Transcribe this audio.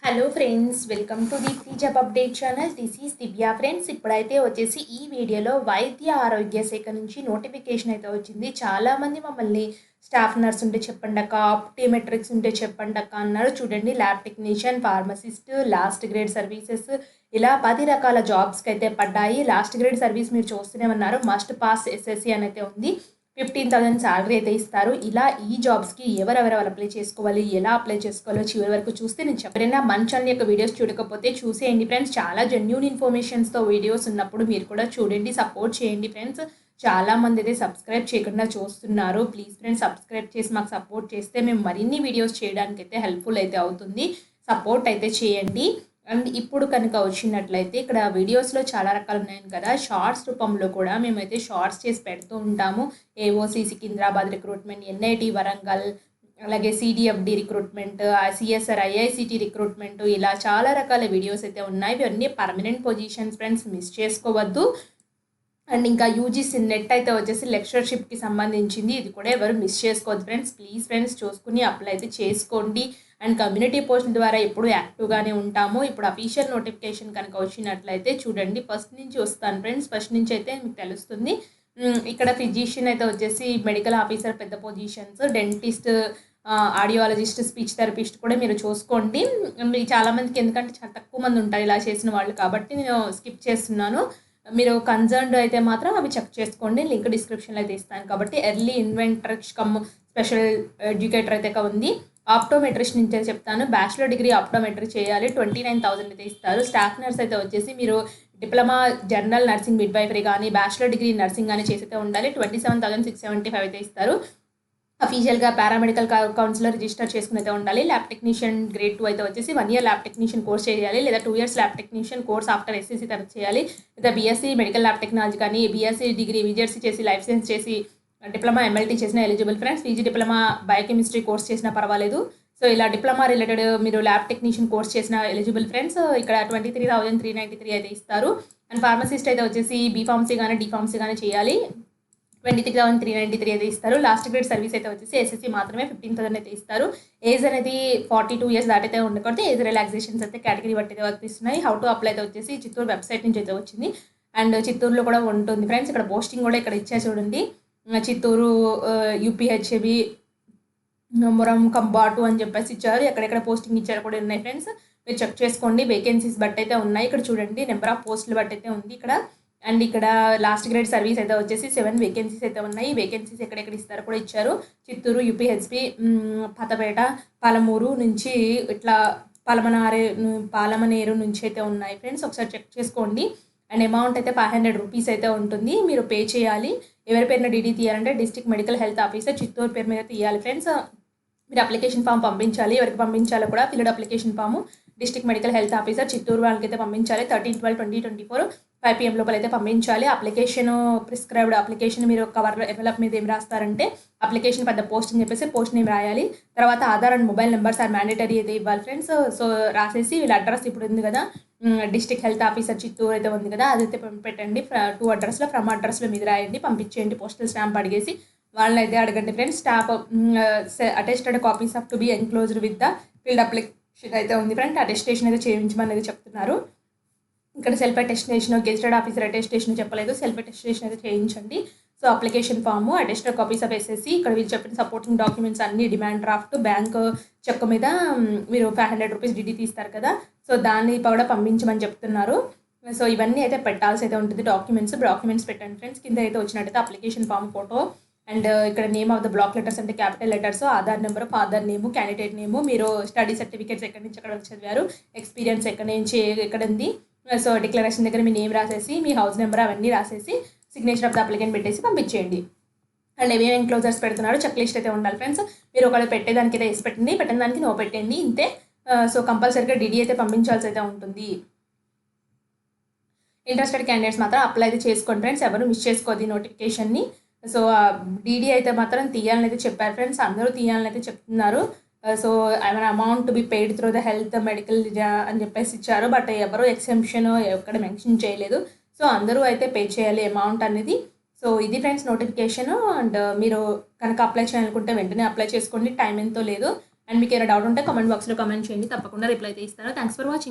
Hello friends, welcome to the free job update channel. This is Divya friends. ఇప్పుడైతే వచ్చేసి ఈ వీడియోలో వైద్య ఆరోగ్య శాఖ నుంచి నోటిఫికేషన్ అయితే వచ్చింది. చాలామంది మమ్మల్ని స్టాఫ్ నర్స్ ఉంటే చెప్పండి అక్క, ఆప్టిమెట్రిక్స్ ఉంటే చెప్పండి అక్క అన్నారు. చూడండి, lab technician, pharmacist, last grade services, ఇలా 10 రకాల జాబ్స్కి అయితే పడ్డాయి. లాస్ట్ గ్రేడ్ సర్వీస్ మీరు చూస్తూనే ఉన్నారు. మస్ట్ పాస్ ఎస్ఎస్సి అని అయితే ఉంది. 15,000 శాలరీ అయితే ఇస్తారు. ఇలా ఈ జాబ్స్కి ఎవరెవరు అప్లై చేసుకోవాలి, ఎలా అప్లై చేసుకోవాలో చివరి వరకు చూస్తే నేను చెప్పరైనా మన ఛానల్ యొక్క వీడియోస్ చూడకపోతే చూసేయండి ఫ్రెండ్స్. చాలా జెన్యూన్ ఇన్ఫర్మేషన్స్తో వీడియోస్ ఉన్నప్పుడు మీరు కూడా చూడండి, సపోర్ట్ చేయండి ఫ్రెండ్స్. చాలా మంది అయితే సబ్స్క్రైబ్ చేయకుండా చూస్తున్నారు. ప్లీజ్ ఫ్రెండ్స్, సబ్స్క్రైబ్ చేసి మాకు సపోర్ట్ చేస్తే మేము మరిన్ని వీడియోస్ చేయడానికి అయితే హెల్ప్ఫుల్ అయితే అవుతుంది. సపోర్ట్ అయితే చేయండి. అండ్ ఇప్పుడు కనుక వచ్చినట్లయితే ఇక్కడ వీడియోస్లో చాలా రకాలు ఉన్నాయి కదా, షార్ట్స్ రూపంలో కూడా మేమైతే షార్ట్స్ చేసి పెడుతూ ఉంటాము. AOC Secunderabad recruitment, NIT Warangal, అలాగే CDFD recruitment, CSR IICT recruitment, ఇలా చాలా రకాల వీడియోస్ అయితే ఉన్నాయి. ఇవన్నీ పర్మనెంట్ పొజిషన్స్ ఫ్రెండ్స్, మిస్ చేసుకోవద్దు. అండ్ ఇంకా యూజీసీ నెట్ అయితే వచ్చేసి లెక్చరర్షిప్కి సంబంధించింది, ఇది కూడా ఎవరు మిస్ చేసుకోవద్దు ఫ్రెండ్స్. ప్లీజ్ ఫ్రెండ్స్, చూసుకుని అప్లై అయితే చేసుకోండి. అండ్ కమ్యూనిటీ పోస్టుల ద్వారా ఎప్పుడు యాక్టివ్గానే ఉంటాము. ఇప్పుడు అఫీషియల్ నోటిఫికేషన్ కనుక వచ్చినట్లయితే చూడండి, ఫస్ట్ నుంచి వస్తాను ఫ్రెండ్స్. ఫస్ట్ నుంచి అయితే మీకు తెలుస్తుంది. ఇక్కడ ఫిజిషియన్ అయితే వచ్చేసి మెడికల్ ఆఫీసర్ పెద్ద positions, dentist, audiologist, speech therapist కూడా మీరు చూసుకోండి. మీకు చాలామందికి ఎందుకంటే చాలా తక్కువ మంది ఉంటారు ఇలా చేసిన వాళ్ళు, కాబట్టి నేను స్కిప్ చేస్తున్నాను. మీరు కన్సర్న్డ్ అయితే మాత్రం అవి చెక్ చేసుకోండి. లింక్ డిస్క్రిప్షన్లో అయితే ఇస్తాను. కాబట్టి early inventors come special educator అయితే ఉంది. ఆప్టోమెట్రిస్ట్ నుంచి అయితే చెప్తాను. బ్యాచిలర్ డిగ్రీ ఆప్టోమెట్రీ చేయాలి. 29,000 అయితే ఇస్తారు. స్టాఫ్ నర్స్ అయితే వచ్చేసి మీరు డిప్లొమా జనరల్ నర్సింగ్ మిడ్వైఫరీ కానీ, బ్యాచిలర్ డిగ్రీ నర్సింగ్ కానీ చేసి అయితే ఉండాలి. 27,675 అయితే ఇస్తారు. అఫీషియల్గా పారామెడికల్ కౌన్సిలర్ రిజిస్టర్ చేసుకుని అయితే ఉండాలి. ల్యాబ్ టెక్నీషియన్ గ్రేడ్ 2 అయితే వచ్చేసి 1 ఇయర్ ల్యాబ్ టెక్నీషియన్ కోర్స్ చేయాలి, లేదా 2 years lab technician course after SSC తర్వాత చేయాలి, లేదా బీఎస్సీ మెడికల్ ల్యాబ్ టెక్నాలజీ కానీ, బీఎస్సీ డిగ్రీ విజర్సీ చేసి, లైఫ్ సైన్స్ చేసి, డిప్లొమా ఎంఎల్టీ చేసిన eligible friends. PG diploma biochemistry course చేసినా పర్వాలేదు. సో ఇలా డిప్లొమా రిలేటెడ్ మీరు ల్యాబ్ టెక్నీషియన్ కోర్స్ చేసిన ఎలిజిబుల్ ఫ్రెండ్స్. ఇక్కడ 23,393 అయితే ఇస్తారు. అండ్ ఫార్మసిస్ట్ అయితే వచ్చేసి బీఫార్మసీ కానీ డీఫార్మసీ కానీ చేయాలి. 23,393 అయితే ఇస్తారు. లాస్ట్ గ్రేడ్ సర్వీస్ అయితే వచ్చేసి ఎస్ఎస్సీ మాత్రమే 15,000 అయితే ఇస్తారు. ఏజ్ అనేది 42 ఇయర్స్ దాటైతే ఉండకూడదు. ఏజ్ రిలాక్సేషన్స్ అయితే కేటగిరీ బట్టి అయితే వర్తిస్తున్నాయి. హౌ టు అప్లై అయితే వచ్చేసి చిత్తూరు వెబ్సైట్ నుంచి అయితే వచ్చింది. అండ్ చిత్తూరులో కూడా ఉంటుంది ఫ్రెండ్స్. ఇక్కడ పోస్టింగ్ కూడా ఇక్కడ ఇచ్చా చూడండి. చిత్తూరు, యూపీహెచ్బి, మొరం, కంబాటు అని చెప్పేసి ఇచ్చారు. ఎక్కడెక్కడ పోస్టింగ్ ఇచ్చారు కూడా ఉన్నాయి ఫ్రెండ్స్. మీరు చెక్ చేసుకోండి. వేకెన్సీస్ బట్టి అయితే ఉన్నాయి. ఇక్కడ చూడండి, నెంబర్ ఆఫ్ పోస్టులు బట్టి అయితే ఉంది ఇక్కడ. అండ్ ఇక్కడ లాస్ట్ గ్రేడ్ సర్వీస్ అయితే వచ్చేసి 7 వేకెన్సీస్ అయితే ఉన్నాయి. వేకెన్సీస్ ఎక్కడెక్కడ ఇస్తారో కూడా ఇచ్చారు. చిత్తూరు, యూపీహెచ్బి, పతపేట, పాలమూరు నుంచి ఇట్లా పాలమనేరు నుంచి అయితే ఉన్నాయి ఫ్రెండ్స్. ఒకసారి చెక్ చేసుకోండి. అండ్ అమౌంట్ అయితే 500 రూపీస్ అయితే ఉంటుంది. మీరు పే చేయాలి. ఎవరి పేరున డీడీ తీయాలంటే district medical health officer Chittoor పేరు మీద తీయాలి ఫ్రెండ్స్. మీరు అప్లికేషన్ ఫామ్ పంపించాలి. ఎవరికి పంపించాలో కూడా filled application form district medical health officer Chittoor వాళ్ళకి అయితే పంపించాలి. 13/12/2024 5 PM లోపల అయితే పంపించాలి. అప్లికేషన్ ప్రిస్క్రైబ్డ్ అప్లికేషన్ మీరు కవర్ ఎన్వలప్ మీద ఏం రాస్తారంటే అప్లికేషన్ పెద్ద పోస్ట్ అని చెప్పేసి పోస్ట్ నేమ్ రాయాలి. తర్వాత Aadhaar and mobile numbers are mandatory అయితే ఇవ్వాలి ఫ్రెండ్స్. సో రాసేసి వీళ్ళ అడ్రస్ ఇప్పుడు ఉంది కదా, డిస్ట్రిక్ట్ హెల్త్ ఆఫీసర్ చిత్తూరు అయితే ఉంది కదా, అదైతే పెట్టండి. 2 అడ్రస్లో ఫ్రమ్ అడ్రస్లో మీద రాయండి, పంపించేయండి. పోస్టల్ స్టాంప్ అడిగేసి వాళ్ళని అయితే అడగండి friends. Stop attested copies of to be enclosed with the field application అయితే ఉంది ఫ్రెండ్. అటెస్టేషన్ అయితే చేయించమని అయితే చెప్తున్నారు. ఇక్కడ self attestation, gazetted officer attestation చెప్పలేదు, సెల్ఫ్ అటెస్టేషన్ అయితే చేయించండి. So application form, attested copies of SSC, ఇక్కడ వీళ్ళు చెప్పిన సపోర్టింగ్ డాక్యుమెంట్స్ అన్ని, డిమాండ్ డ్రాఫ్ట్, బ్యాంక్ చెక్ మీద మీరు 500 రూపీస్ డిడి తీస్తారు కదా, సో దాన్ని కూడా పంపించమని చెప్తున్నారు. సో ఇవన్నీ అయితే పెట్టాల్సి అయితే ఉంటుంది. డాక్యుమెంట్స్ పెట్టండి ఫ్రెండ్స్. కింద అయితే వచ్చినట్టయితే అప్లికేషన్ ఫామ్ ఫోటో, అండ్ ఇక్కడ name of the block letters అంటే capital letters, Aadhaar number, father name, candidate name, మీరు స్టడీ సర్టిఫికేట్స్ ఎక్కడి నుంచి ఎక్కడ చదివారు, ఎక్స్పీరియన్స్ ఎక్కడి నుంచి ఎక్కడ ఉంది, సో డిక్లరేషన్ దగ్గర మీ నేమ్ రాసేసి, మీ హౌస్ నెంబర్ అవన్నీ రాసేసి, సిగ్నేచర్ ఆఫ్ ద అప్లికెంట్ పెట్టేసి పంపించేయండి. అండ్ ఏమేమి ఎన్క్లోజర్స్ పెడుతున్నారో చెక్ లిస్ట్ అయితే ఉండాలి ఫ్రెండ్స్. మీరు ఒకవేళ పెట్టేదానికి అయితే ఎస్ పెట్టండి, పెట్టిన దానికి నో పెట్టండి, ఇంతే. సో కంపల్సరీగా డిడి అయితే పంపించాల్సి అయితే ఉంటుంది. ఇంట్రెస్టెడ్ క్యాండిడేట్స్ మాత్రం అప్లై అయితే చేసుకోండి ఫ్రెండ్స్. ఎవరు మిస్ చేసుకోవద్దు నోటిఫికేషన్ని. సో డీడీ అయితే మాత్రం తీయాలని అయితే చెప్పారు ఫ్రెండ్స్. అందరూ తీయాలని అయితే చెప్తున్నారు. సో ఏమైనా amount be paid through the health medical అని చెప్పేసి ఇచ్చారు. బట్ ఎవరు ఎక్సెంప్షన్ ఎక్కడ మెన్షన్ చేయలేదు. సో అందరూ అయితే పే చేయాలి అమౌంట్ అనేది. సో ఇది ఫ్రెండ్స్ నోటిఫికేషన్. అండ్ మీరు కనుక అప్లై చేయాలనుకుంటే వెంటనే అప్లై చేసుకోండి, టైం ఎంతో లేదు. అండ్ మీకు ఏమైనా డౌట్ ఉంటే కామెంట్ బాక్స్లో కామెంట్ చేయండి, తప్పకుండా రిప్లై అయితే ఇస్తాను. Thanks for watching.